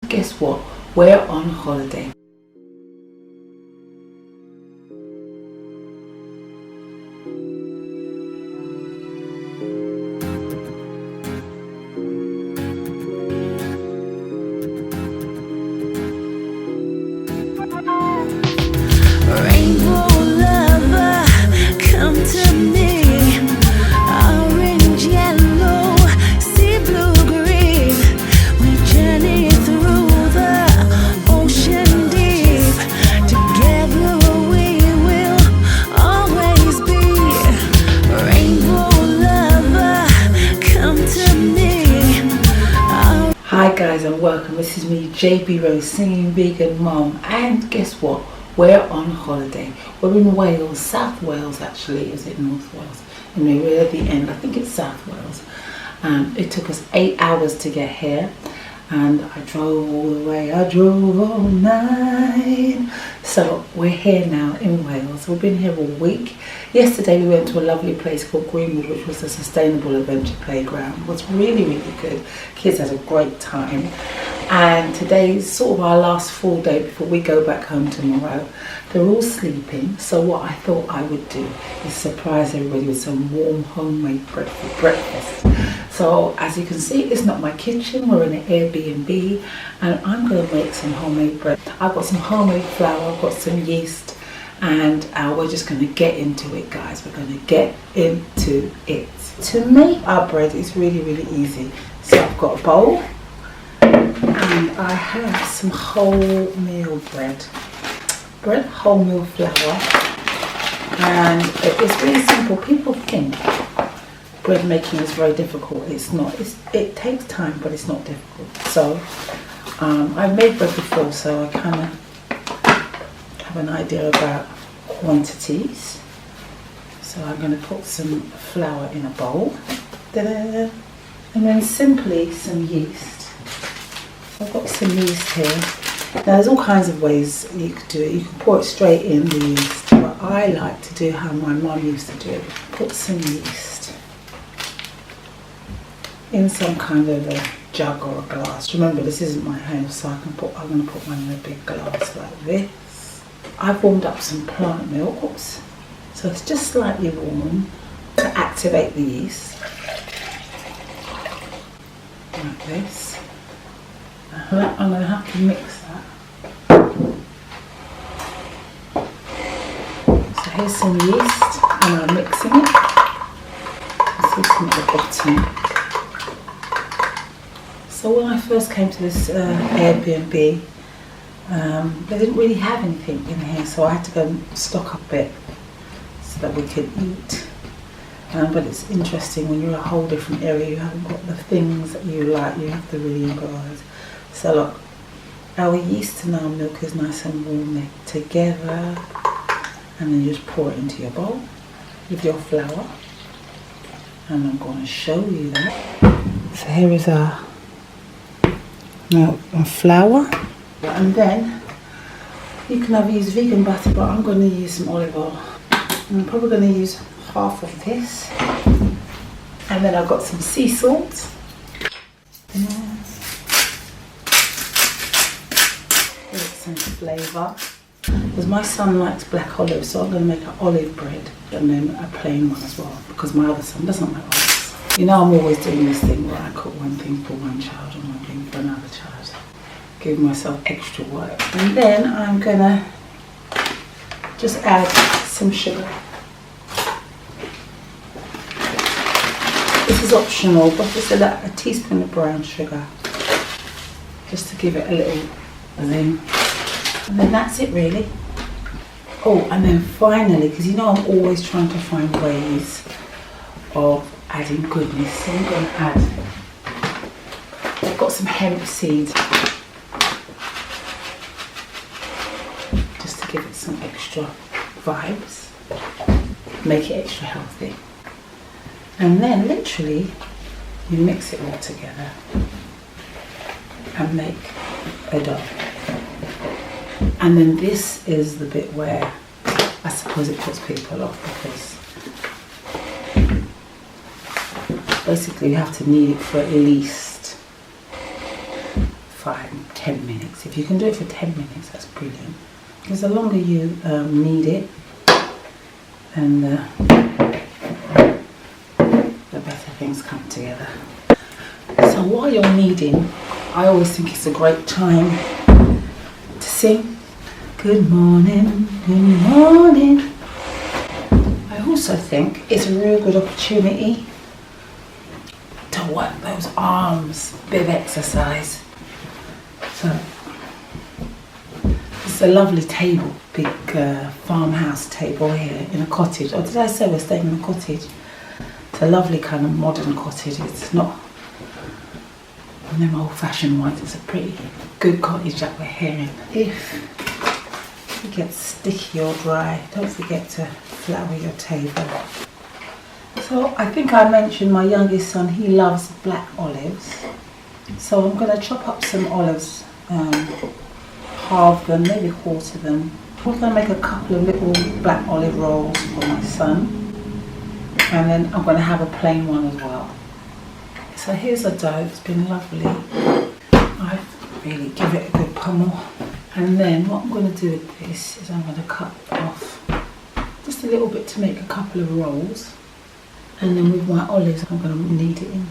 guess what? We're on holiday. Hi guys and welcome. This is me, JB Rose, singing vegan mom, and guess what? We're on holiday. We're in Wales, South Wales actually. Is it North Wales? Anyway, we're at the end. I think it's South Wales. It took us 8 hours to get here, and I drove all the way. I drove all night. So we're here now in Wales. We've been here all week. Yesterday we went to a lovely place called Greenwood, which was a sustainable adventure playground. It was really good. Kids had a great time. And today's sort of our last full day before we go back home tomorrow. They're all sleeping, so what I thought I would do is surprise everybody with some warm homemade bread for breakfast. So as you can see, it's not my kitchen, we're in an Air BnB, and I'm going to make some homemade bread. I've got some homemade flour, I've got some yeast, and we're just going to get into it, guys. We're going to get into it. To make our bread is really easy. So I've got a bowl, and I have some wholemeal bread, wholemeal flour, and it's really simple. People think bread making is very difficult. It's not. It takes time, but it's not difficult. So I've made bread before, so I kind of have an idea about quantities. So I'm going to put some flour in a bowl. Ta-da! And then simply some yeast. I've got some yeast here. Now there's all kinds of ways you could do it. You can pour it straight in the yeast, but I like to do how my mum used to do it. Put some yeast in some kind of a jug or a glass. Remember, this isn't my house, so I'm going to put mine in a big glass like this. I've warmed up some plant milk, oops. So it's just slightly warm to activate the yeast. Like this. I'm going to have to mix that. So here's some yeast, and I'm mixing it. You see some at the bottom. So when I first came to this Airbnb, they didn't really have anything in here, so I had to go and stock up a bit so that we could eat. But it's interesting when you're in a whole different area, you haven't got the things that you like, you have to really improvise. So look, our yeast and our milk is nice and warm together, and then you just pour it into your bowl with your flour, and I'm going to show you that. So here is our milk and flour, and then you can have used vegan butter, but I'm going to use some olive oil. And I'm probably going to use half of this, and then I've got some sea salt, some flavour, because my son likes black olives, so I'm going to make an olive bread and then a plain one as well, because my other son doesn't like olives. You know, I'm always doing this thing where I cook one thing for one child and one thing for another child, give myself extra work. And then I'm going to just add some sugar. This is optional, but just a teaspoon of brown sugar, just to give it a little zing. And then that's it really. Oh, and then finally, because you know I'm always trying to find ways of adding goodness, so I'm going to add, I've got some hemp seeds, just to give it some extra vibes, make it extra healthy. And then literally you mix it all together and make a dough. And then this is the bit where I suppose it puts people off, because basically you have to knead it for at least 5 in 10 minutes. If you can do it for 10 minutes, that's brilliant. Because the longer you knead it, and the better things come together. So while you're kneading, I always think it's a great time to sing good morning, good morning. I also think it's a real good opportunity to work those arms, bit of exercise. So it's a lovely table, big farmhouse table here in a cottage. Or did I say we're staying in a cottage? It's a lovely kind of modern cottage. It's not one of them old-fashioned ones. It's a pretty good cottage that we're here in. If it gets sticky or dry, don't forget to flour your table. So I think I mentioned my youngest son, he loves black olives. So I'm going to chop up some olives, halve them, maybe quarter them. I'm going to make a couple of little black olive rolls for my son. And then I'm going to have a plain one as well. So here's the dough, it's been lovely. I really give it a good pummel. And then what I'm going to do with this is I'm going to cut off just a little bit to make a couple of rolls. And then with my olives, I'm going to knead it in.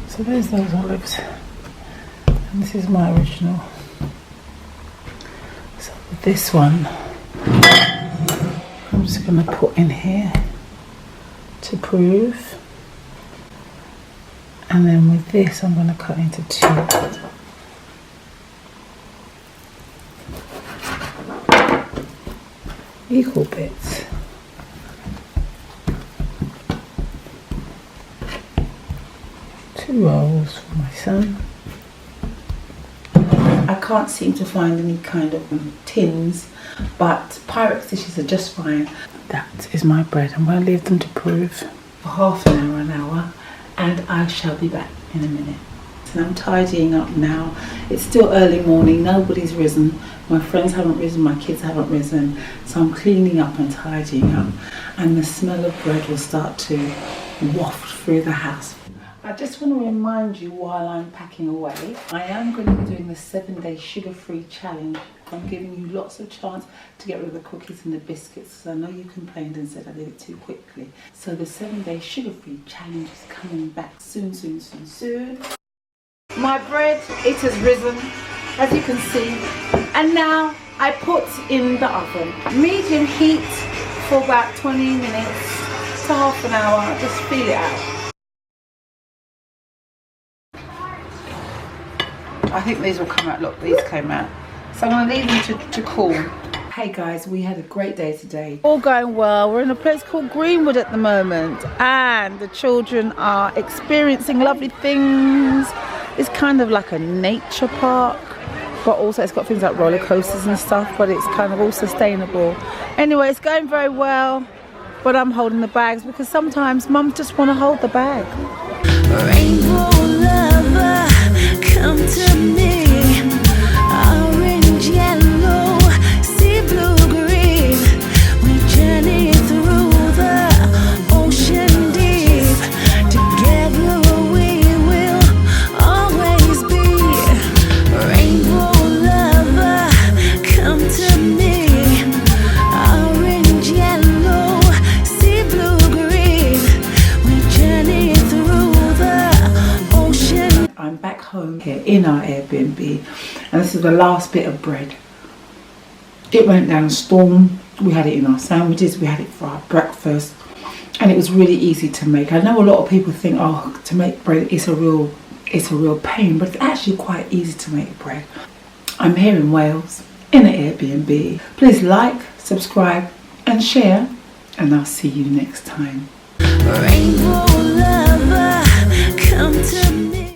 So there's those olives. And this is my original. So with this one, I'm just going to put in here to prove. And then with this, I'm going to cut into two. Equal bits. Two rolls for my son. I can't seem to find any kind of tins, but Pyrex dishes are just fine. That is my bread. I'm going to leave them to prove for half an hour, and I shall be back in a minute. So I'm tidying up now. It's still early morning, nobody's risen. My friends haven't risen, my kids haven't risen. So I'm cleaning up and tidying up, and the smell of bread will start to waft through the house. I just want to remind you while I'm packing away, I am going to be doing the 7-day sugar-free challenge. I'm giving you lots of chance to get rid of the cookies and the biscuits, because I know you complained and said I did it too quickly. So the 7-day sugar-free challenge is coming back soon, soon, soon, soon. My bread, it has risen, as you can see, and now I put in the oven. Medium heat for about 20 minutes to half an hour, just feel it out. I think these will come out, look, these came out. So I'm going to leave them to cool. Hey guys, we had a great day today. All going well. We're in a place called Greenwood at the moment, and the children are experiencing lovely things. It's kind of like a nature park, but also it's got things like roller coasters and stuff, but it's kind of all sustainable. Anyway, it's going very well, but I'm holding the bags because sometimes mums just want to hold the bag. Rainbow lover, come to me. Orange, yellow, sea blue, green. We journey through the ocean deep. Together we will always be. Rainbow lover, come to me. Orange, yellow, sea blue, green. We journey through the ocean. I'm back home here in our Airbnb, and this is the last bit of bread. It went down a storm. We had it in our sandwiches, we had it for our breakfast, and it was really easy to make. I know a lot of people think, oh, to make bread is a real pain, but it's actually quite easy to make bread. I'm here in Wales in an Airbnb. Please like, subscribe and share, and I'll see you next time. Rainbow lover, come to